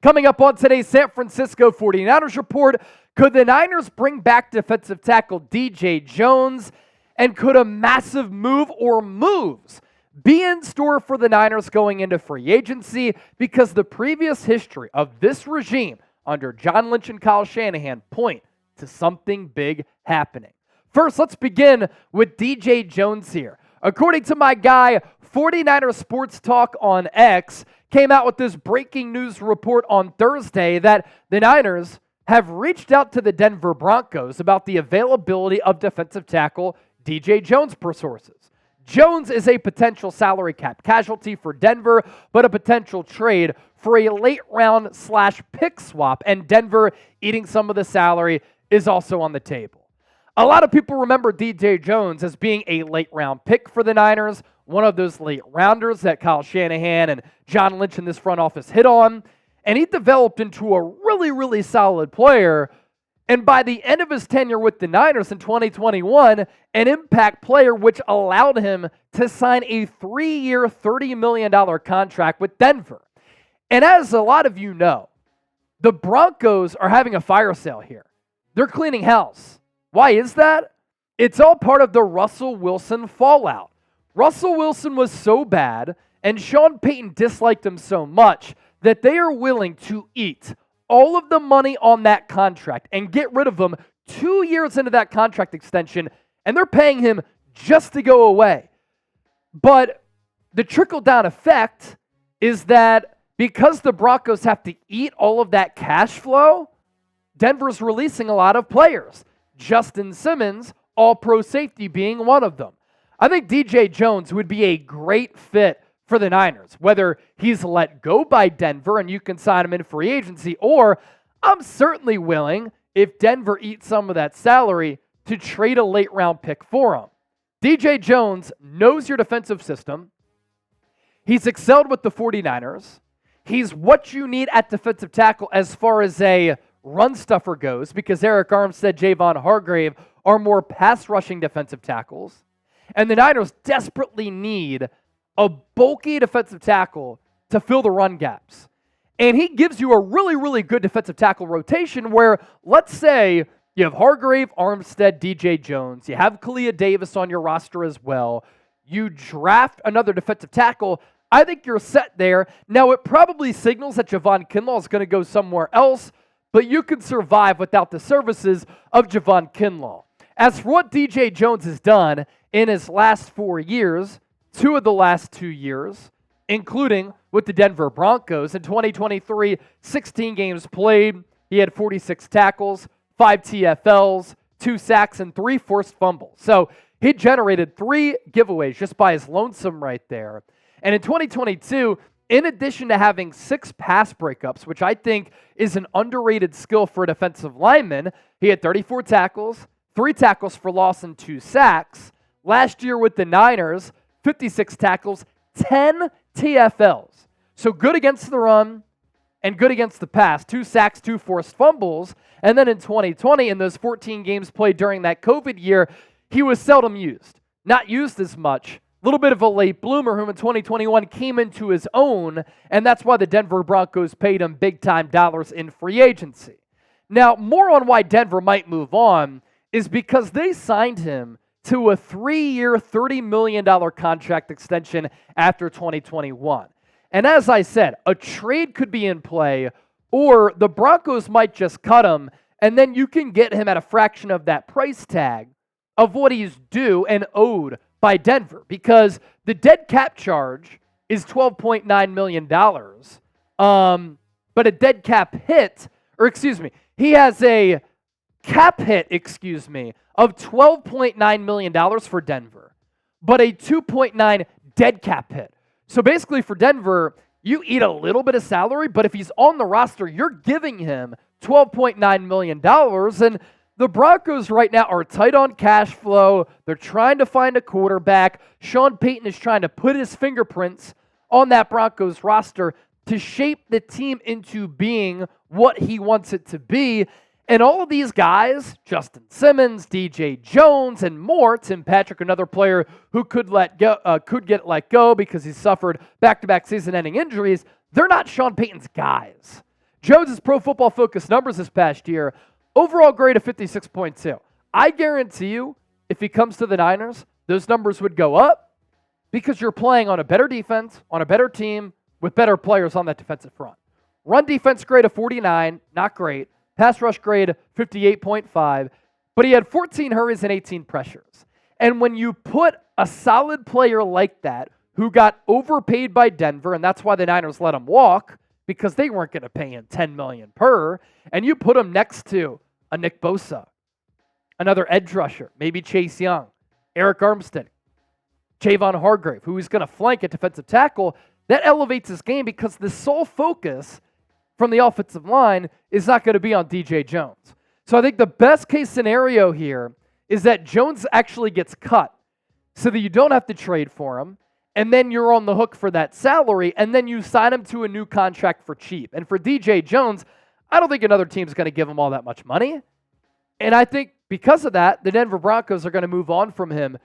Coming up on today's San Francisco 49ers report, could the Niners bring back defensive tackle DJ Jones? And could a massive move or moves be in store for the Niners going into free agency? Because the previous history of this regime under John Lynch and Kyle Shanahan point to something big happening. First, let's begin with DJ Jones here. According to my guy, 49ers Sports Talk on X, came out with this breaking news report on Thursday that the Niners have reached out to the Denver Broncos about the availability of defensive tackle DJ Jones per sources. Jones is a potential salary cap casualty for Denver, but a potential trade for a late round / pick swap, and Denver eating some of the salary is also on the table. A lot of people remember DJ Jones as being a late round pick for the Niners, one of those late rounders that Kyle Shanahan and John Lynch in this front office hit on, and he developed into a really, really solid player. And by the end of his tenure with the Niners in 2021, an impact player, which allowed him to sign a 3-year, $30 million contract with Denver. And as a lot of you know, the Broncos are having a fire sale here. They're cleaning house. Why is that? It's all part of the Russell Wilson fallout. Russell Wilson was so bad, and Sean Payton disliked him so much that they are willing to eat all of the money on that contract and get rid of him 2 years into that contract extension, and they're paying him just to go away. But the trickle-down effect is that because the Broncos have to eat all of that cash flow, Denver's releasing a lot of players. Justin Simmons, all-pro safety, being one of them. I think DJ Jones would be a great fit for the Niners, whether he's let go by Denver and you can sign him in free agency, or I'm certainly willing, if Denver eats some of that salary, to trade a late round pick for him. DJ Jones knows your defensive system. He's excelled with the 49ers. He's what you need at defensive tackle as far as a run stuffer goes, because Eric Armstead, Javon Hargrave are more pass rushing defensive tackles. And the Niners desperately need a bulky defensive tackle to fill the run gaps. And he gives you a really, really good defensive tackle rotation where, let's say, you have Hargrave, Armstead, DJ Jones. You have Kalia Davis on your roster as well. You draft another defensive tackle. I think you're set there. Now, it probably signals that Javon Kinlaw is going to go somewhere else, but you can survive without the services of Javon Kinlaw. As for what DJ Jones has done in his last 4 years, 2 of the last 2 years, including with the Denver Broncos in 2023, 16 games played. He had 46 tackles, 5 TFLs, 2 sacks, and 3 forced fumbles. So he generated 3 giveaways just by his lonesome right there. And in 2022, in addition to having 6 pass breakups, which I think is an underrated skill for a defensive lineman, he had 34 tackles, 3 tackles for loss, and 2 sacks. Last year with the Niners, 56 tackles, 10 TFLs. So good against the run and good against the pass. 2 sacks, 2 forced fumbles. And then in 2020, in those 14 games played during that COVID year, he was seldom used. Not used as much. A little bit of a late bloomer whom in 2021 came into his own, and that's why the Denver Broncos paid him big-time dollars in free agency. Now, more on why Denver might move on is because they signed him to a 3-year, $30 million contract extension after 2021. And as I said, a trade could be in play, or the Broncos might just cut him, and then you can get him at a fraction of that price tag of what he's due and owed by Denver, because the dead cap charge is $12.9 million, but a dead cap hit, he has a cap hit, of $12.9 million for Denver, but a $2.9 dead cap hit. So basically for Denver, you eat a little bit of salary, but if he's on the roster, you're giving him $12.9 million, and the Broncos right now are tight on cash flow. They're trying to find a quarterback. Sean Payton is trying to put his fingerprints on that Broncos roster to shape the team into being what he wants it to be. And all of these guys, Justin Simmons, DJ Jones, and more, Tim Patrick, another player who could get let go because he suffered back-to-back season-ending injuries, they're not Sean Payton's guys. Jones' Pro Football Focus numbers this past year, overall grade of 56.2. I guarantee you, if he comes to the Niners, those numbers would go up because you're playing on a better defense, on a better team, with better players on that defensive front. Run defense grade of 49, not great. Pass rush grade 58.5, but he had 14 hurries and 18 pressures. And when you put a solid player like that, who got overpaid by Denver, and that's why the Niners let him walk, because they weren't going to pay him $10 million per, and you put him next to a Nick Bosa, another edge rusher, maybe Chase Young, Eric Armstead, Javon Hargrave, who is going to flank at defensive tackle, that elevates his game because the sole focus from the offensive line is not going to be on DJ Jones. So I think the best case scenario here is that Jones actually gets cut so that you don't have to trade for him, and then you're on the hook for that salary, and then you sign him to a new contract for cheap. And for DJ Jones, I don't think another team's going to give him all that much money. And I think because of that, the Denver Broncos are going to move on from him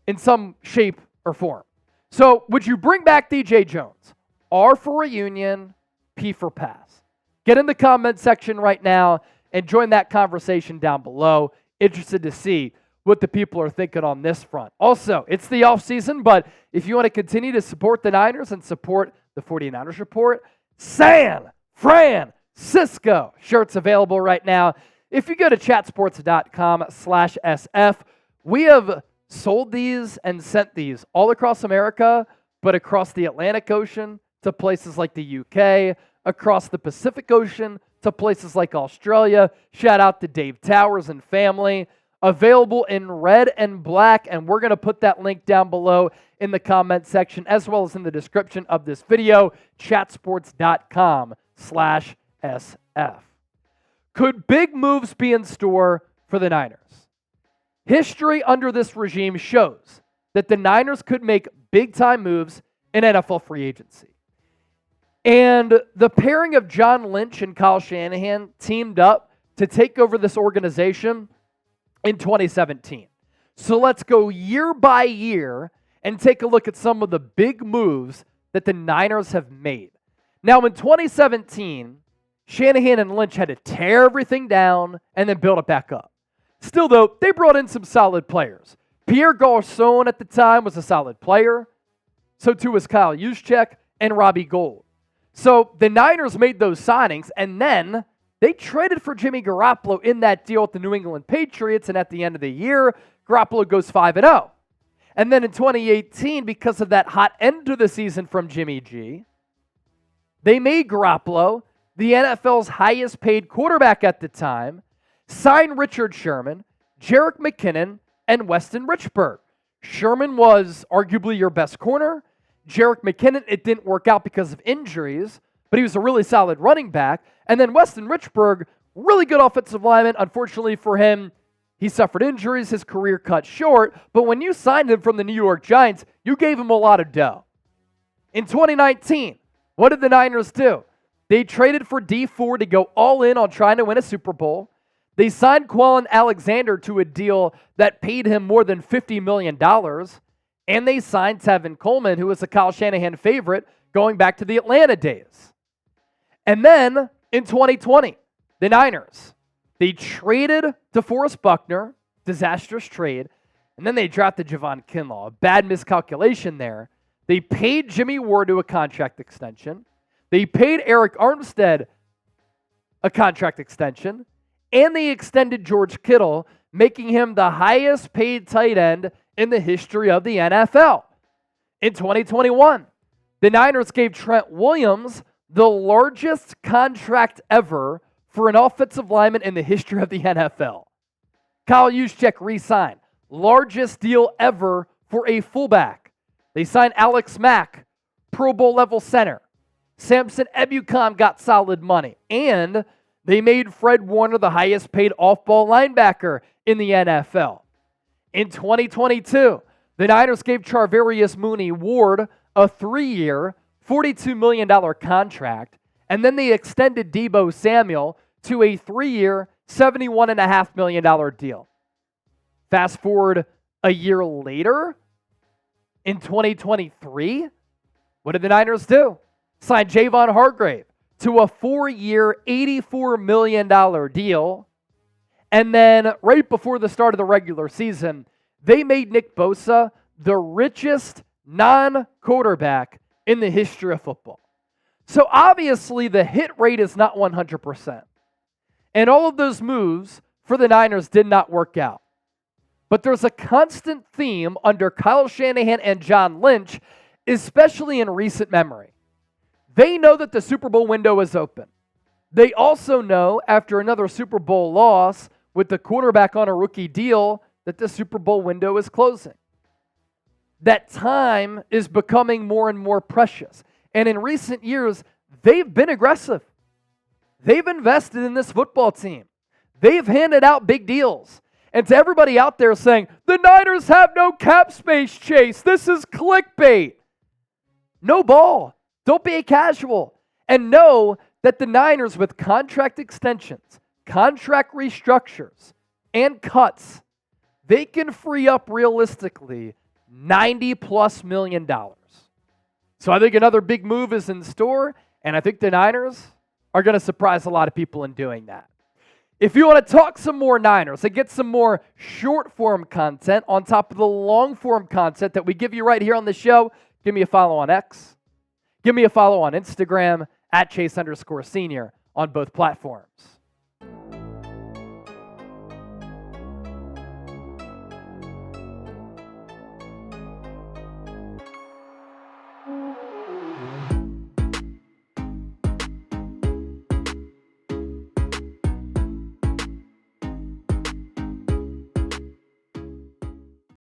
in some shape or form. So would you bring back DJ Jones? R for reunion, P for pass. Get in the comment section right now and join that conversation down below. Interested to see what the people are thinking on this front. Also, it's the offseason, but if you want to continue to support the Niners and support the 49ers Report, San Francisco shirts available right now. If you go to chatsports.com/SF, we have sold these and sent these all across America, but across the Atlantic Ocean to places like the UK, across the Pacific Ocean to places like Australia. Shout out to Dave Towers and family. Available in red and black, and we're going to put that link down below in the comment section as well as in the description of this video, chatsports.com/SF. Could big moves be in store for the Niners? History under this regime shows that the Niners could make big-time moves in NFL free agency. And the pairing of John Lynch and Kyle Shanahan teamed up to take over this organization in 2017. So let's go year by year and take a look at some of the big moves that the Niners have made. Now, in 2017, Shanahan and Lynch had to tear everything down and then build it back up. Still, though, they brought in some solid players. Pierre Garçon at the time was a solid player. So too was Kyle Juszczyk and Robbie Gould. So the Niners made those signings, and then they traded for Jimmy Garoppolo in that deal with the New England Patriots, and at the end of the year, Garoppolo goes 5-0. And then in 2018, because of that hot end to the season from Jimmy G, they made Garoppolo the NFL's highest paid quarterback at the time, signed Richard Sherman, Jerick McKinnon, and Weston Richburg. Sherman was arguably your best corner. Jerick McKinnon, it didn't work out because of injuries, but he was a really solid running back. And then Weston Richburg, really good offensive lineman. Unfortunately for him, he suffered injuries, his career cut short. But when you signed him from the New York Giants, you gave him a lot of dough. In 2019, what did the Niners do? They traded for D4 to go all in on trying to win a Super Bowl. They signed Quallen Alexander to a deal that paid him more than $50 million. And they signed Tevin Coleman, who was a Kyle Shanahan favorite going back to the Atlanta days. And then in 2020, the Niners, they traded DeForest Buckner, disastrous trade, and then they drafted Javon Kinlaw, a bad miscalculation there. They paid Jimmy Ward to a contract extension. They paid Eric Armstead a contract extension, and they extended George Kittle, making him the highest paid tight end in the history of the NFL. In 2021, the Niners gave Trent Williams the largest contract ever for an offensive lineman in the history of the NFL. Kyle Juszczyk re-signed. Largest deal ever for a fullback. They signed Alex Mack, Pro Bowl level center. Samson Ebukam got solid money. And they made Fred Warner the highest paid off-ball linebacker in the NFL. In 2022, the Niners gave Charvarius Mooney Ward a 3-year, $42 million contract, and then they extended Deebo Samuel to a 3-year, $71.5 million deal. Fast forward a year later, in 2023, what did the Niners do? Signed Javon Hargrave, to a 4-year, $84 million deal. And then right before the start of the regular season, they made Nick Bosa the richest non-quarterback in the history of football. So obviously the hit rate is not 100%. And all of those moves for the Niners did not work out. But there's a constant theme under Kyle Shanahan and John Lynch, especially in recent memory. They know that the Super Bowl window is open. They also know after another Super Bowl loss with the quarterback on a rookie deal that the Super Bowl window is closing. That time is becoming more and more precious. And in recent years, they've been aggressive. They've invested in this football team. They've handed out big deals. And to everybody out there saying, the Niners have no cap space, Chase. This is clickbait. No ball. Don't be a casual. And know that the Niners, with contract extensions, contract restructures, and cuts, they can free up realistically $90+ million. So I think another big move is in store, and I think the Niners are going to surprise a lot of people in doing that. If you want to talk some more Niners and get some more short-form content on top of the long-form content that we give you right here on the show, give me a follow on X. Give me a follow on Instagram, @Chase_Senior on both platforms.